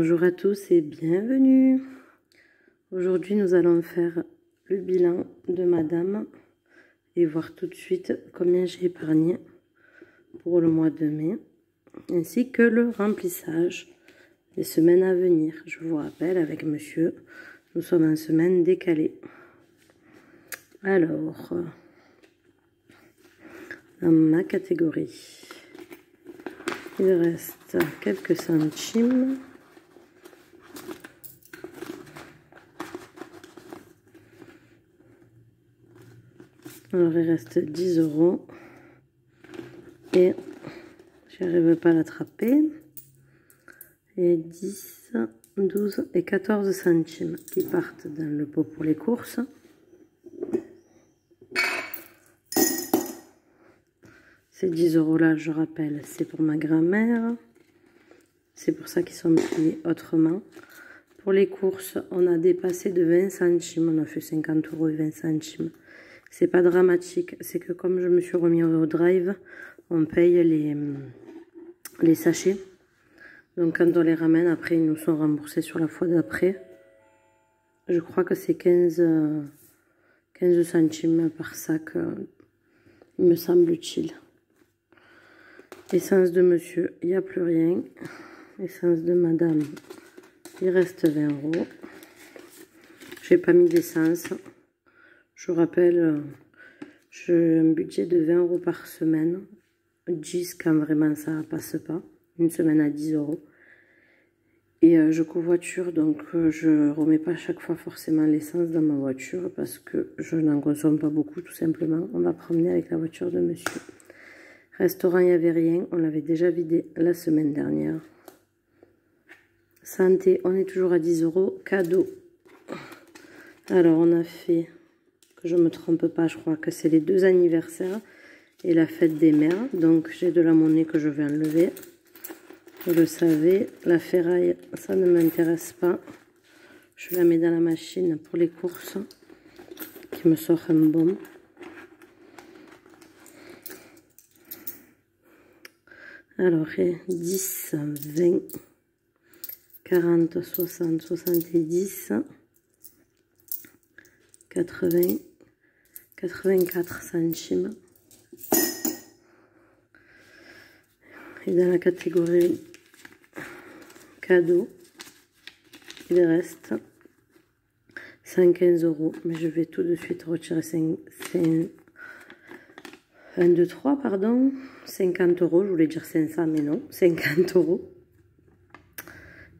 Bonjour à tous et bienvenue. Aujourd'hui, nous allons faire le bilan de madame et voir tout de suite combien j'ai épargné pour le mois de mai, ainsi que le remplissage des semaines à venir. Je vous rappelle, avec monsieur, nous sommes en semaine décalée. Alors, dans ma catégorie, il reste quelques centimes. Alors il reste 10 € et je n'arrive pas à l'attraper. Et 10, 12 et 14 centimes qui partent dans le pot pour les courses. Ces 10 € là, je rappelle, c'est pour ma grand-mère. C'est pour ça qu'ils sont payés autrement. Pour les courses, on a dépassé de 20 centimes. On a fait 50 € et 20 centimes. C'est pas dramatique. C'est que comme je me suis remis au drive, on paye les sachets. Donc quand on les ramène, après, ils nous sont remboursés sur la fois d'après. Je crois que c'est 15 centimes par sac, me semble-t-il. Essence de monsieur, il n'y a plus rien. Essence de madame, il reste 20 €. J'ai pas mis d'essence. Je vous rappelle, j'ai un budget de 20 € par semaine. 10 quand vraiment ça passe pas. Une semaine à 10 €. Et je covoiture, donc je remets pas chaque fois forcément l'essence dans ma voiture parce que je n'en consomme pas beaucoup tout simplement. On va promener avec la voiture de monsieur. Restaurant, il n'y avait rien. On l'avait déjà vidé la semaine dernière. Santé, on est toujours à 10 €. Cadeau. Alors, on a fait, que je ne me trompe pas, je crois que c'est les 2 anniversaires et la fête des mères. Donc, j'ai de la monnaie que je vais enlever. Vous le savez, la ferraille, ça ne m'intéresse pas. Je la mets dans la machine pour les courses, qui me sort un bon. Alors, 10, 20, 40, 60, 70, 80, 84 centimes. Et dans la catégorie cadeau, il reste 115 €. Mais je vais tout de suite retirer 1, 2, 3, pardon. 50 €, je voulais dire 500, mais non, 50 €.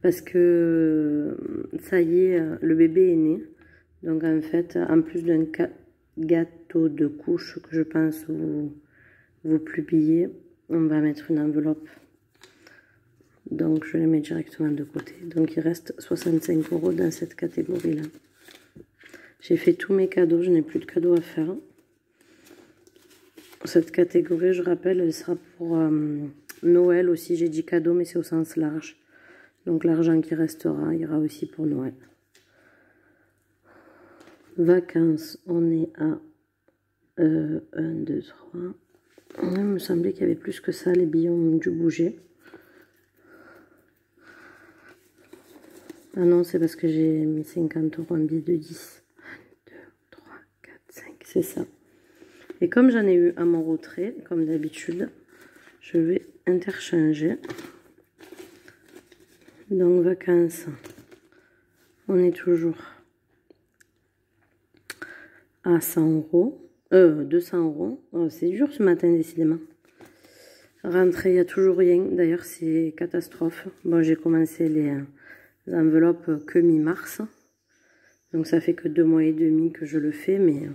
Parce que ça y est, le bébé est né. Donc en fait, en plus d'un gâteau de couche que je pense vous publiez, on va mettre une enveloppe. Donc je les mets directement de côté. Donc il reste 65 € dans cette catégorie-là. J'ai fait tous mes cadeaux, je n'ai plus de cadeaux à faire. Cette catégorie, je rappelle, elle sera pour Noël aussi. J'ai dit cadeau, mais c'est au sens large. Donc l'argent qui restera ira aussi pour Noël. Vacances, on est à 1, 2, 3. Il me semblait qu'il y avait plus que ça, les billets ont dû bouger. Ah non, c'est parce que j'ai mis 50 € en billet de 10. 1, 2, 3, 4, 5, c'est ça. Et comme j'en ai eu à mon retrait, comme d'habitude, je vais interchanger. Donc, vacances, on est toujours à 100 €. 200 €. Oh, c'est dur ce matin, décidément. Rentrée, il n'y a toujours rien. D'ailleurs, c'est catastrophe. Bon, j'ai commencé les enveloppes que mi-mars. Donc, ça fait que 2 mois et demi que je le fais. Mais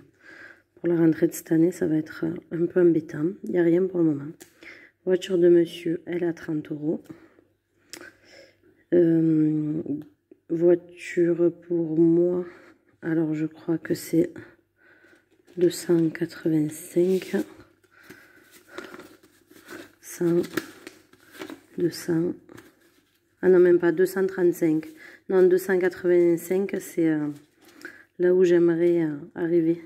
pour la rentrée de cette année, ça va être un peu embêtant. Il n'y a rien pour le moment. Voiture de monsieur, elle est à 30 €. Voiture pour moi, alors je crois que c'est 285, 100, 200, ah non même pas 235, non 285 c'est là où j'aimerais arriver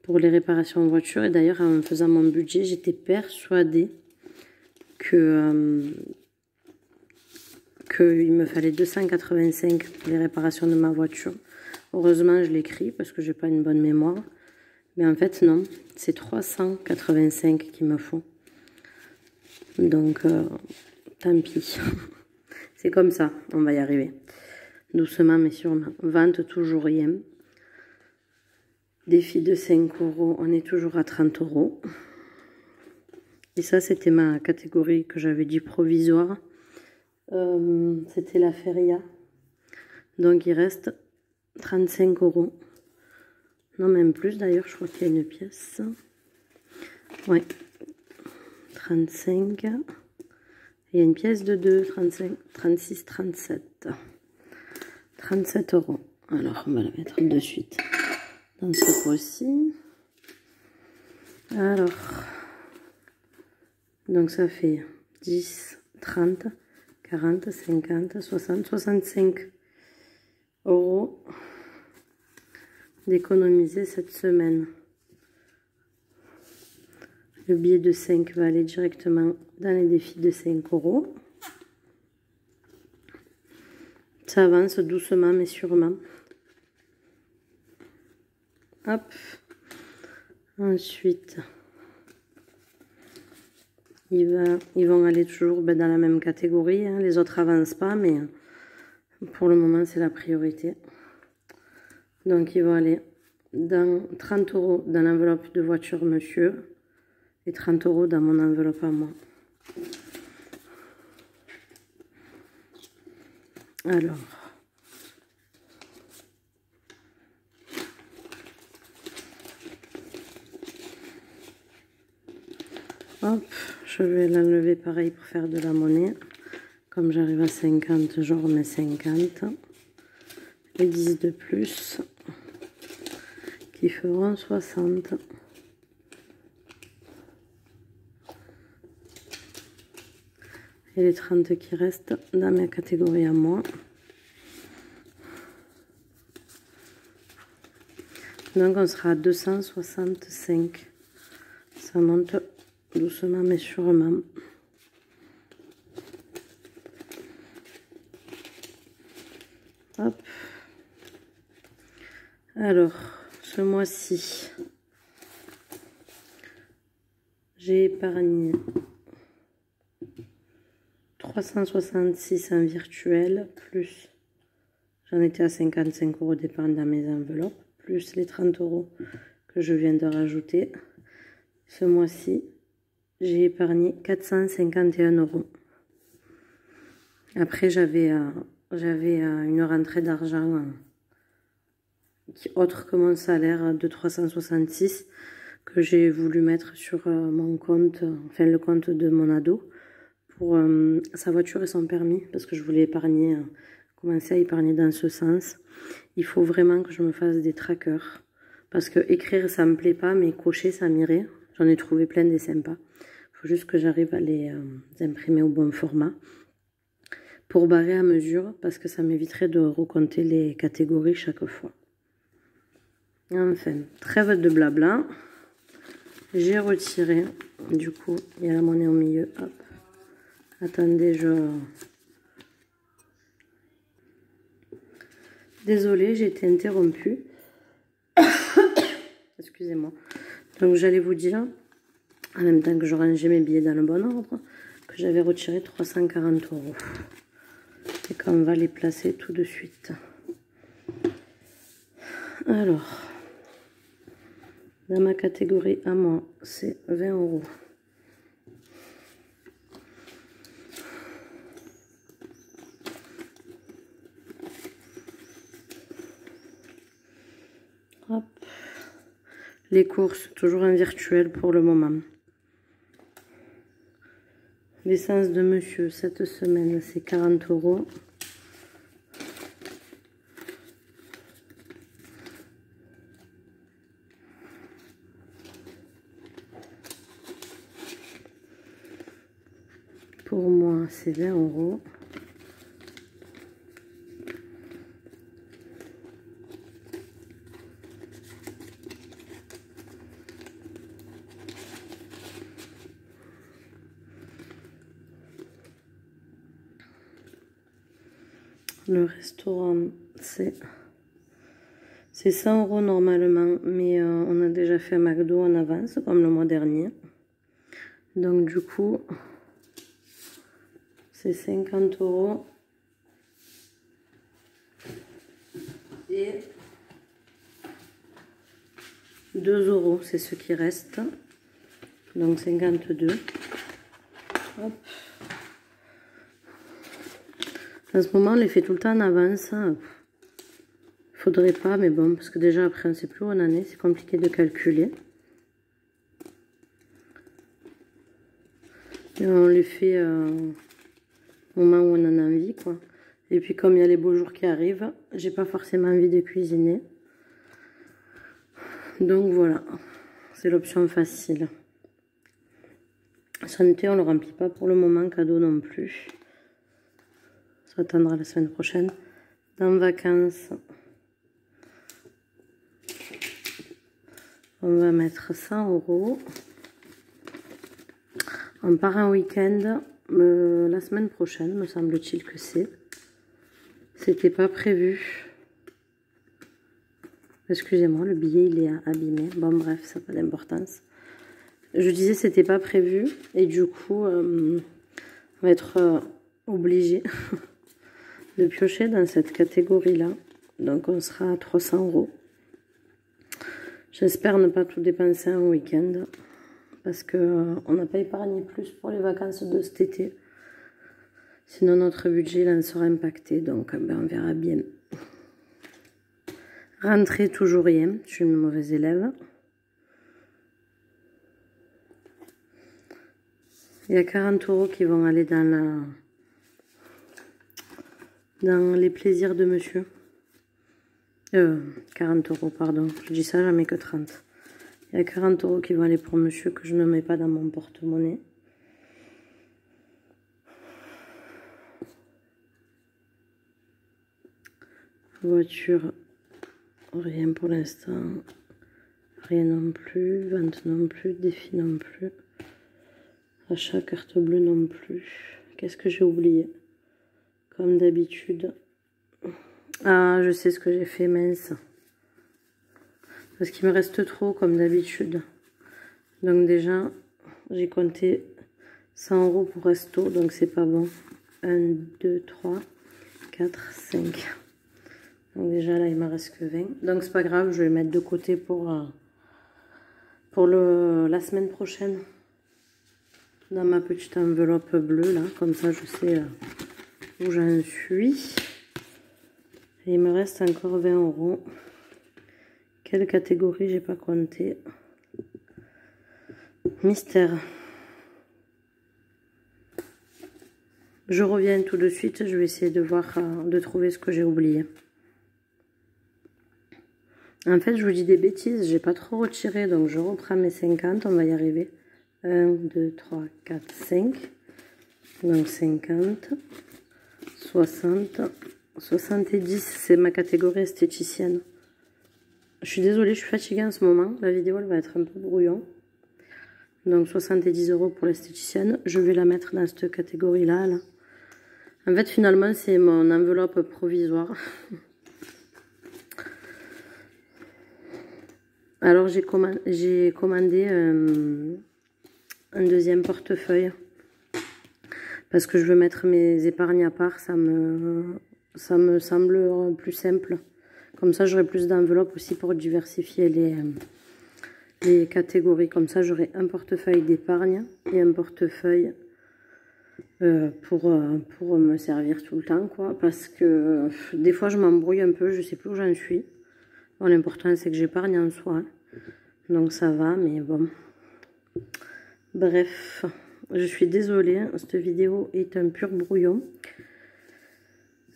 pour les réparations en voiture. Et d'ailleurs en faisant mon budget, j'étais persuadée que qu'il me fallait 285 pour les réparations de ma voiture. Heureusement, je l'écris parce que j'ai pas une bonne mémoire. Mais en fait, non, c'est 385 qu'il me faut. Donc, tant pis. C'est comme ça, on va y arriver. Doucement, mais sûrement. Vente toujours rien. Défi de 5 €, on est toujours à 30 €. Et ça, c'était ma catégorie que j'avais dit provisoire. C'était la feria. Donc, il reste 35 €. Non, même plus d'ailleurs, je crois qu'il y a une pièce. Ouais, 35. Il y a une pièce de 2, 35, 36, 37. 37 €. Alors, on va la mettre de suite dans ce pot-ci. Alors, donc ça fait 10, 30, 40, 50, 60, 65 € d'économiser cette semaine. Le billet de 5 va aller directement dans les défis de 5 €. Ça avance doucement mais sûrement. Hop. Ensuite, ils vont aller toujours dans la même catégorie. Hein. Les autres avancent pas, mais pour le moment, c'est la priorité. Donc, ils vont aller dans 30 € dans l'enveloppe de voiture monsieur et 30 € dans mon enveloppe à moi. Alors, hop, je vais l'enlever pareil pour faire de la monnaie. Comme j'arrive à 50, je remets 50. Et 10 de plus qui feront 60. Et les 30 qui restent dans ma catégorie à moi. Donc on sera à 265. Ça monte doucement mais sûrement. Hop. Alors, ce mois-ci, j'ai épargné 366 en virtuel, plus j'en étais à 55 € d'épargne dans mes enveloppes, plus les 30 € que je viens de rajouter. Ce mois-ci, j'ai épargné 451 €. Après, j'avais une rentrée d'argent autre que mon salaire de 366 que j'ai voulu mettre sur mon compte, enfin le compte de mon ado, pour sa voiture et son permis, parce que je voulais épargner, commencer à épargner dans ce sens. Il faut vraiment que je me fasse des trackers, parce que écrire ça me plaît pas, mais cocher ça m'irait. J'en ai trouvé plein des sympas. Il faut juste que j'arrive à les imprimer au bon format pour barrer à mesure, parce que ça m'éviterait de recompter les catégories chaque fois. Enfin, trêve de blabla. J'ai retiré, du coup, il y a la monnaie au milieu. Hop. Attendez, Désolée, j'ai été interrompue. Excusez-moi. Donc, j'allais vous dire, en même temps que je rangeais mes billets dans le bon ordre, que j'avais retiré 340 € et qu'on va les placer tout de suite. Alors, dans ma catégorie à moi, c'est 20 €. Hop. Les courses, toujours en virtuel pour le moment. L'essence de monsieur, cette semaine, c'est 40 €. Pour moi, c'est 20 €. Le restaurant, c'est 100 € normalement, mais on a déjà fait un McDo en avance, comme le mois dernier. Donc du coup, c'est 50 €. Et 2 €, c'est ce qui reste. Donc 52. Hop. En ce moment, on les fait tout le temps en avance. Faudrait pas, mais bon, parce que déjà après, on ne sait plus où on en est. C'est compliqué de calculer. Et on les fait au moment où on en a envie, quoi. Et puis comme il y a les beaux jours qui arrivent, j'ai pas forcément envie de cuisiner. Donc voilà, c'est l'option facile. Santé, on le remplit pas pour le moment, cadeau non plus. Ça attendra la semaine prochaine. Dans vacances, on va mettre 100 €. On part en week-end la semaine prochaine, me semble-t-il que c'est. C'était pas prévu. Excusez-moi, le billet il est abîmé. Bon bref, ça n'a pas d'importance. Je disais c'était pas prévu et du coup on va être obligé de piocher dans cette catégorie-là. Donc on sera à 300 €. J'espère ne pas tout dépenser en week-end parce que on n'a pas épargné plus pour les vacances de cet été. Sinon notre budget il en sera impacté, donc ben, on verra bien. Rentrée, toujours rien, je suis une mauvaise élève. Il y a 40 € qui vont aller dans les plaisirs de monsieur. 40 €, pardon, je dis ça, j'en mets que 30. Il y a 40 € qui vont aller pour monsieur que je ne mets pas dans mon porte-monnaie. Voiture, rien pour l'instant. Rien non plus. Vente non plus. Défi non plus. Achat carte bleue non plus. Qu'est-ce que j'ai oublié? Comme d'habitude. Ah, je sais ce que j'ai fait, mince. Parce qu'il me reste trop, comme d'habitude. Donc déjà, j'ai compté 100 € pour resto, donc c'est pas bon. 1, 2, 3, 4, 5. Donc déjà là il me reste que 20. Donc c'est pas grave, je vais mettre de côté pour la semaine prochaine. Dans ma petite enveloppe bleue là, comme ça je sais où j'en suis. Et il me reste encore 20 €. Quelle catégorie j'ai pas compté? Mystère. Je reviens tout de suite, je vais essayer de voir, de trouver ce que j'ai oublié. En fait, je vous dis des bêtises, j'ai pas trop retiré, donc je reprends mes 50, on va y arriver. 1, 2, 3, 4, 5. Donc 50, 60, 70, c'est ma catégorie esthéticienne. Je suis désolée, je suis fatiguée en ce moment, la vidéo elle va être un peu brouillon. Donc 70 € pour l'esthéticienne, je vais la mettre dans cette catégorie-là. Là. En fait, finalement, c'est mon enveloppe provisoire. Alors j'ai commandé un deuxième portefeuille parce que je veux mettre mes épargnes à part, ça me semble plus simple. Comme ça j'aurai plus d'enveloppes aussi pour diversifier les catégories. Comme ça j'aurai un portefeuille d'épargne et un portefeuille pour me servir tout le temps, quoi. Parce que des fois je m'embrouille un peu, je sais plus où j'en suis. Bon, l'important c'est que j'épargne en soi, hein. Donc ça va, mais bon. Bref, je suis désolée, cette vidéo est un pur brouillon.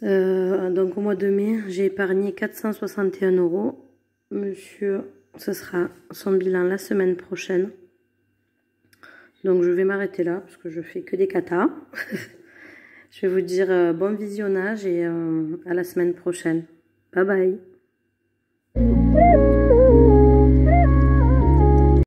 Donc au mois de mai, j'ai épargné 461 €. Monsieur, ce sera son bilan la semaine prochaine. Donc je vais m'arrêter là, parce que je fais que des katas. Je vais vous dire bon visionnage et à la semaine prochaine. Bye bye.